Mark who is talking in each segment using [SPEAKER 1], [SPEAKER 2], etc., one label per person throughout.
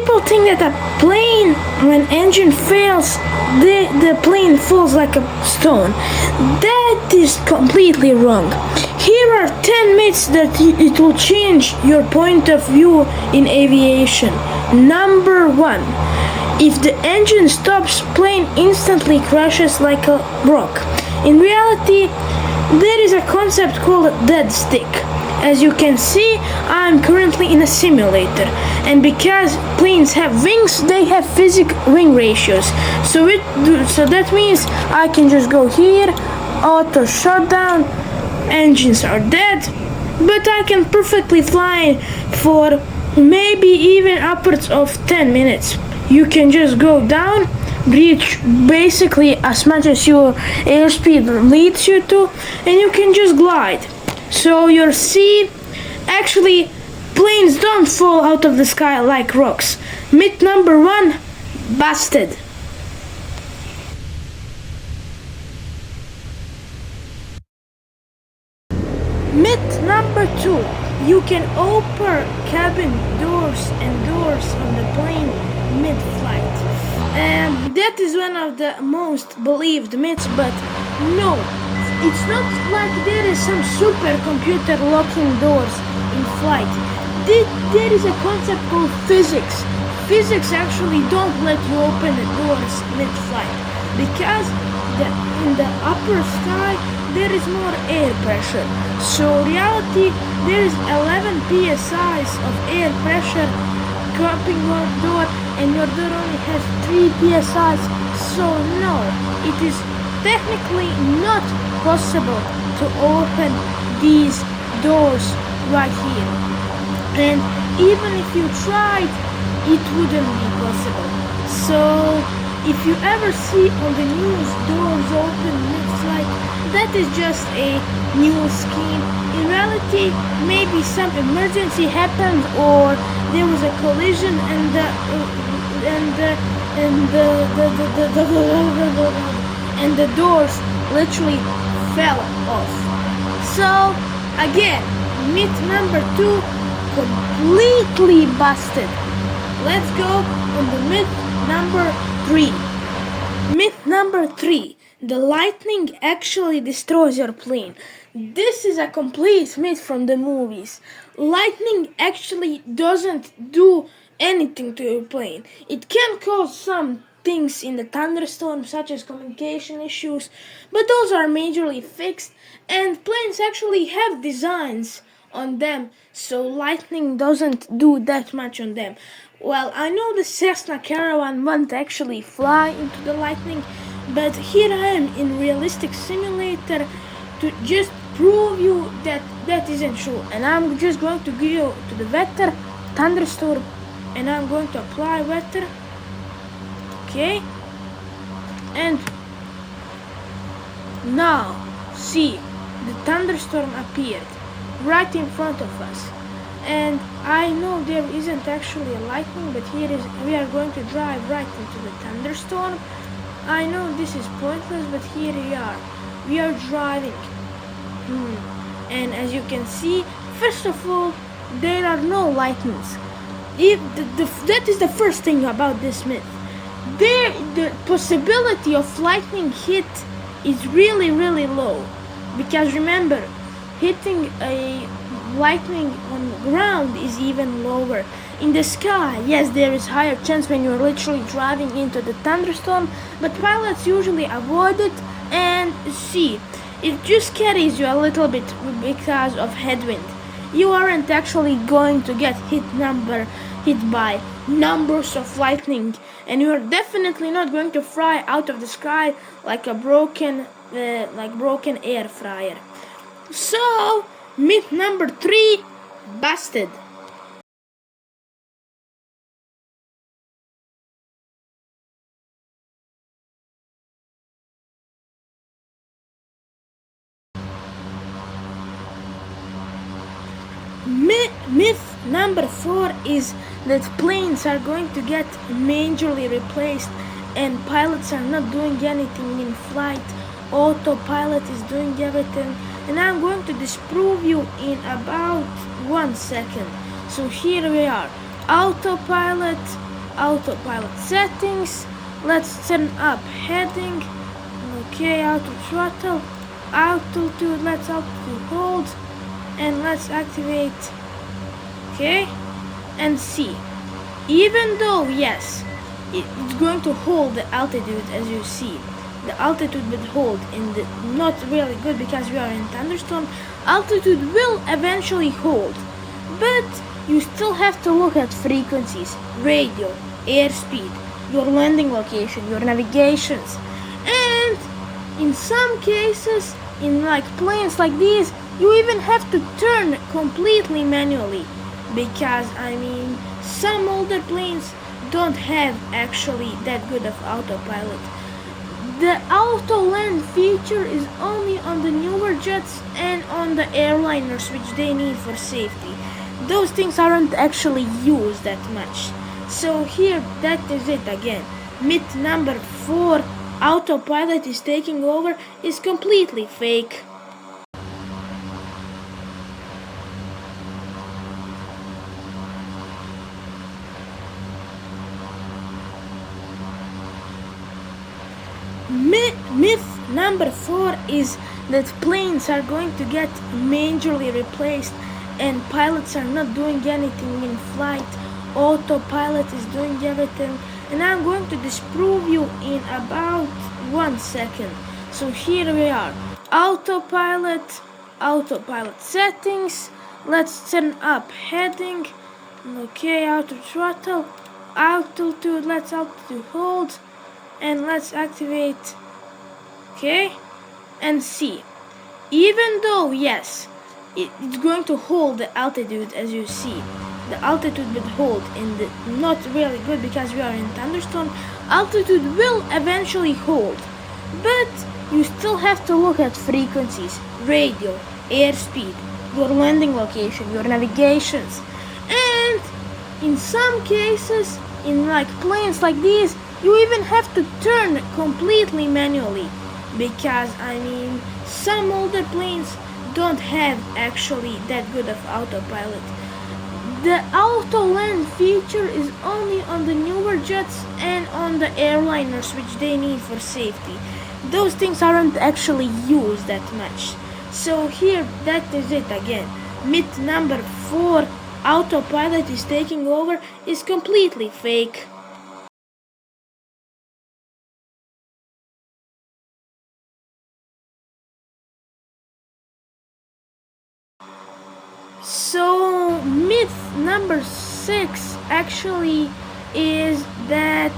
[SPEAKER 1] People think that a plane, when engine fails, the plane falls like a stone. That is completely wrong. Here are 10 myths that it will change your point of view in aviation. Number 1. If the engine stops, plane instantly crashes like a rock. In reality, there is a concept called dead stick. As you can see, I'm currently in a simulator, and because planes have wings, they have physical wing ratios. So that means I can just go here, auto shutdown, engines are dead, but I can perfectly fly for maybe even upwards of 10 minutes. You can just go down, reach basically as much as your airspeed leads you to, and you can just glide. So you'll see, actually, planes don't fall out of the sky like rocks. Myth number 1, busted. Myth number 2, you can open cabin doors and doors on the plane mid-flight. That is one of the most believed myths, but no. It's not like there is some supercomputer locking doors in flight. There is a concept called physics. Physics actually don't let you open the doors mid-flight because in the upper sky there is more air pressure. So in reality, there is 11 psi of air pressure cupping your door, and your door only has 3 psi. So no, it is technically not possible to open these doors right here, and even if you tried, it wouldn't be possible. So if you ever see on the news doors open mid-flight, that is just a new scheme. In reality, maybe some emergency happened, or there was a collision and the doors literally fell off. So again, myth number 2, completely busted. Let's go on the myth number 3. Myth number 3, the lightning actually destroys your plane. This is a complete myth from the movies. Lightning actually doesn't do anything to your plane. It can cause some things in the thunderstorm, such as communication issues, but those are majorly fixed, and planes actually have designs on them, so lightning doesn't do that much on them. Well, I know the Cessna Caravan won't actually fly into the lightning, but here I am in realistic simulator to just prove you that that isn't true. And I'm just going to go to the weather, thunderstorm, and I'm going to apply weather. Okay, and now see, the thunderstorm appeared right in front of us, and I know there isn't actually a lightning, but here is, we are going to drive right into the thunderstorm. I know this is pointless, but here we are driving, and as you can see, first of all, there are no lightnings. That is the first thing about this myth. The possibility of lightning hit is really, really low, because remember, hitting a lightning on the ground is even lower. In the sky, yes, there is higher chance when you're literally driving into the thunderstorm, but pilots usually avoid it, and see, it just carries you a little bit because of headwind. You aren't actually going to get hit by numbers of lightning, and you are definitely not going to fly out of the sky like a broken air fryer. So myth number 3, busted. Myth number 4 is that planes are going to get majorly replaced and pilots are not doing anything in flight. Autopilot is doing everything, and I'm going to disprove you in about 1 second. So here we are. Autopilot autopilot settings. Let's turn up heading. Okay, auto throttle, altitude, let's altitude hold, and let's activate. Okay, and see. Even though, yes, it's going to hold the altitude, as you see, the altitude will hold in the not really good because we are in thunderstorm. Altitude will eventually hold, but you still have to look at frequencies, radio, airspeed, your landing location, your navigations, and in some cases, in like planes like these, you even have to turn completely manually, because I mean some older planes don't have actually that good of autopilot. The auto land feature is only on the newer jets and on the airliners, which they need for safety. Those things aren't actually used that much. So here, that is it again. Myth number 4, autopilot is taking over, is completely fake. Myth number 4 is that planes are going to get majorly replaced and pilots are not doing anything in flight. Autopilot is doing everything, and I'm going to disprove you in about 1 second. So here we are. Autopilot settings. Let's turn up heading. Okay, auto throttle, altitude, let's altitude hold, and let's activate. Okay, and see. Even though, yes, it's going to hold the altitude, as you see, the altitude will hold in the not really good because we are in thunderstorm. Altitude will eventually hold, but you still have to look at frequencies, radio, airspeed, your landing location, your navigations, and in some cases, in like planes like these, you even have to turn completely manually, because I mean some older planes don't have actually that good of autopilot. The auto land feature is only on the newer jets and on the airliners, which they need for safety. Those things aren't actually used that much. So here, that is it again. Myth number 4, autopilot is taking over, is completely fake. So myth number 6 actually is that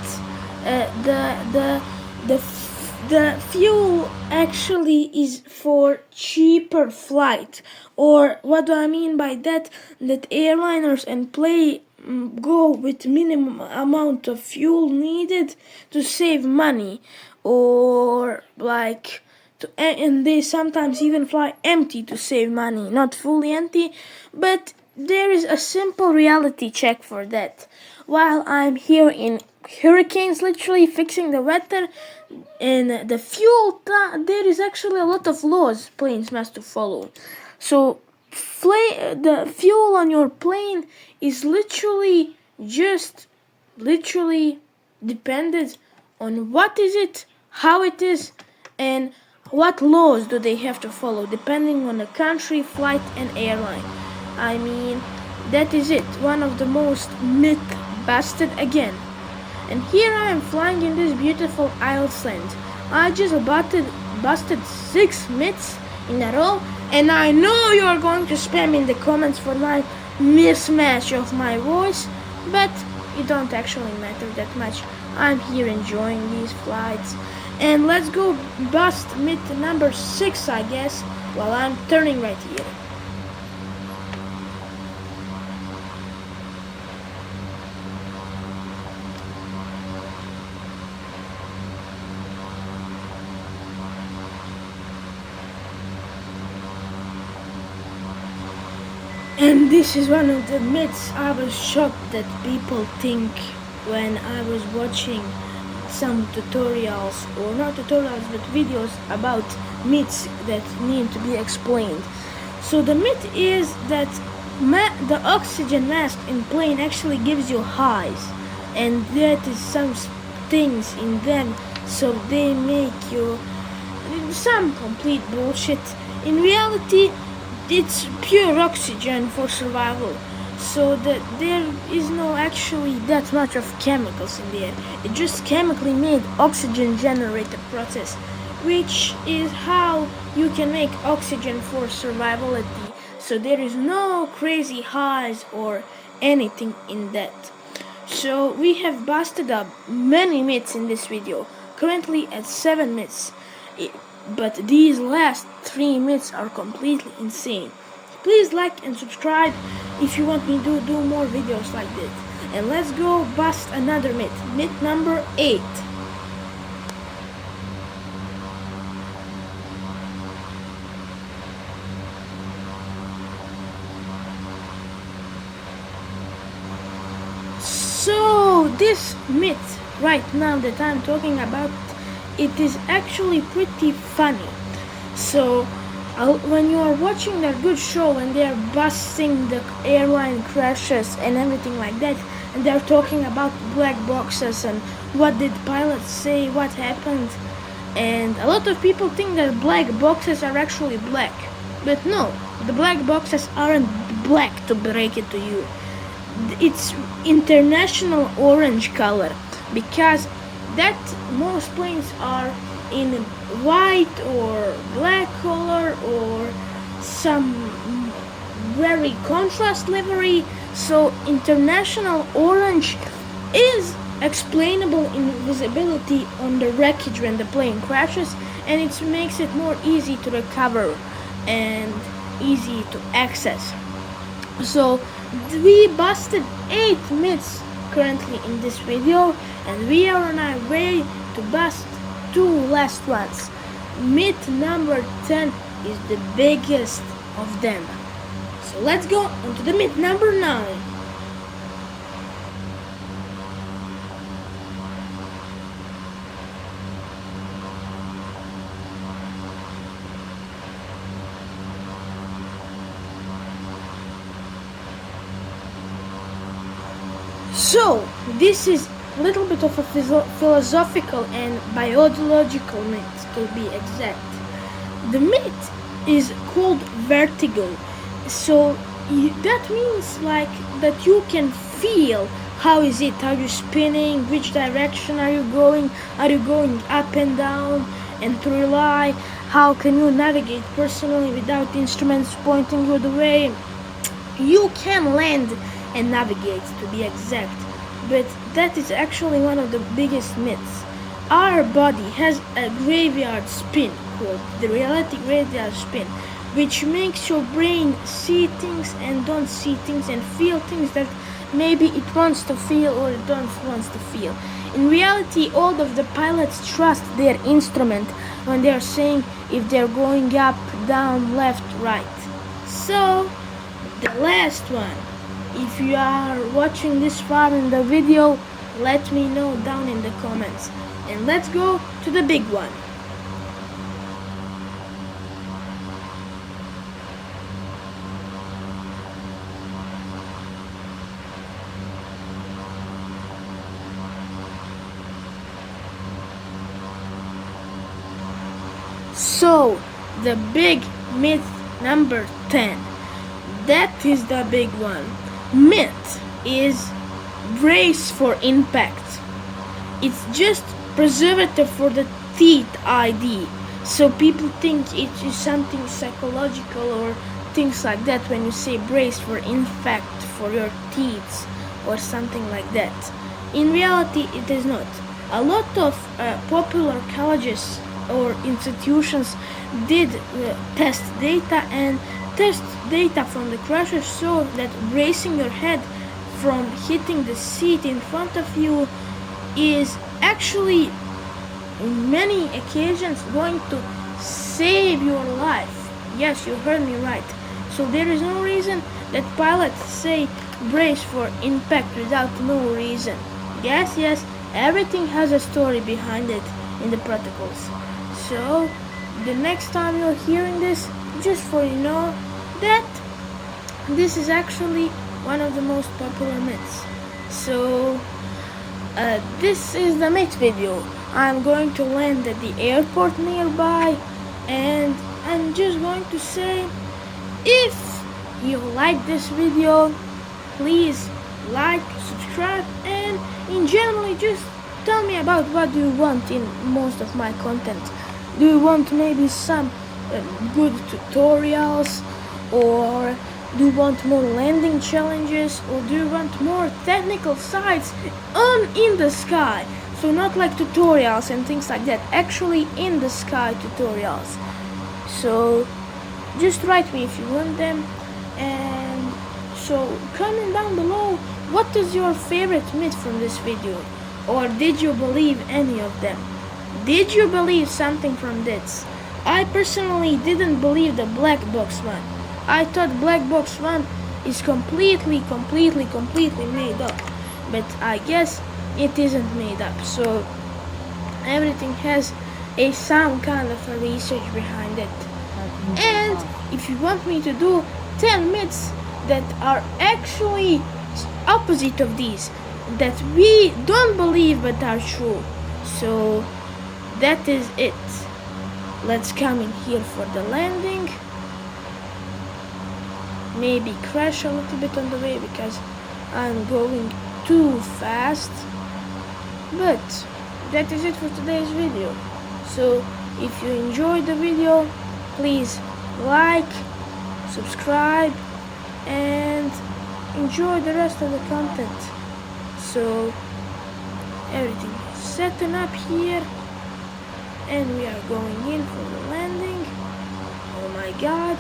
[SPEAKER 1] the fuel actually is for cheaper flight. Or what do I mean by that? That airliners and go with minimum amount of fuel needed to save money, or like and they sometimes even fly empty to save money, not fully empty. But there is a simple reality check for that. While I'm here in hurricanes, literally fixing the weather and the fuel, there is actually a lot of laws planes must to follow. So the fuel on your plane is literally dependent on what is it, how it is, and what laws do they have to follow, depending on the country, flight, and airline. I mean, that is it. One of the most myth busted again. And here I am flying in this beautiful Iceland. I just busted 6 myths in a row, and I know you are going to spam in the comments for my mismatch of my voice, but it don't actually matter that much. I'm here enjoying these flights. And let's go bust myth number 6, I guess, while I'm turning right here. And this is one of the myths I was shocked that people think when I was watching some tutorials, or not tutorials, but videos about myths that need to be explained. So the myth is that the oxygen mask in plane actually gives you highs. and that is some things in them, so they make you some complete bullshit. In reality, it's pure oxygen for survival, so that there is no actually that much of chemicals in the air. It's just chemically made oxygen generated process, which is how you can make oxygen for survivability, so there is no crazy highs or anything in that. So we have busted up many myths in this video, currently at 7 myths, but these last 3 myths are completely insane. Please like and subscribe if you want me to do more videos like this. And let's go bust another myth. Myth number 8. So this myth right now that I'm talking about, it is actually pretty funny. So when you are watching a good show and they are busting the airline crashes and everything like that, and they're talking about black boxes and what did pilots say, what happened, and a lot of people think that black boxes are actually black, but no, the black boxes aren't black, to break it to you. It's international orange color, because that most planes are in white or black color or some very contrast livery. So international orange is explainable in visibility on the wreckage when the plane crashes, and it makes it more easy to recover and easy to access. So we busted 8 myths currently in this video, and we are on our way to bust 2 last ones. Myth number 10 is the biggest of them. So let's go on to the myth number 9. So this is a little bit of a philosophical and biological myth, to be exact. The myth is called vertigo. So that means like that you can feel how is it, are you spinning, which direction are you going up and down, and to rely how can you navigate personally without instruments pointing you the way. You can land and navigate, to be exact, but that is actually one of the biggest myths. Our body has a graveyard spin called the reality graveyard spin, which makes your brain see things and don't see things and feel things that maybe it wants to feel or it don't wants to feel. In reality, all of the pilots trust their instrument when they are saying if they're going up, down, left, right. So the last one, if you are watching this far in the video, let me know down in the comments. And let's go to the big one. So the big myth number 10, that is the big one. Myth is brace for impact. It's just preservative for the teeth ID. So people think it is something psychological or things like that when you say brace for impact for your teeth or something like that. In reality, it is not. A lot of popular colleges or institutions did test data, and test data from the crashes show that bracing your head from hitting the seat in front of you is actually in many occasions going to save your life. Yes, you heard me right. So there is no reason that pilots say brace for impact without no reason. Yes, everything has a story behind it in the protocols. So the next time you're hearing this, just for you know that this is actually one of the most popular myths. So This is the myth video. I'm going to land at the airport nearby, and I'm just going to say, if you like this video, please like, subscribe, and in general just tell me about what do you want in most of my content. Do you want maybe some good tutorials, or do you want more landing challenges, or do you want more technical sites in the sky? So not like tutorials and things like that, actually in the sky tutorials. So just write me if you want them. And so comment down below, what is your favorite myth from this video? Or did you believe any of them? Did you believe something from this? I personally didn't believe the black box one. I thought black box one is completely made up. But I guess it isn't made up. So everything has some kind of a research behind it. And if you want me to do 10 myths that are actually opposite of these, that we don't believe but are true, so that is it. Let's come in here for the landing. Maybe crash a little bit on the way because I'm going too fast. But that is it for today's video. So if you enjoyed the video, please like, subscribe, and enjoy the rest of the content. So everything is setting up here, and we are going in for the landing. Oh my god.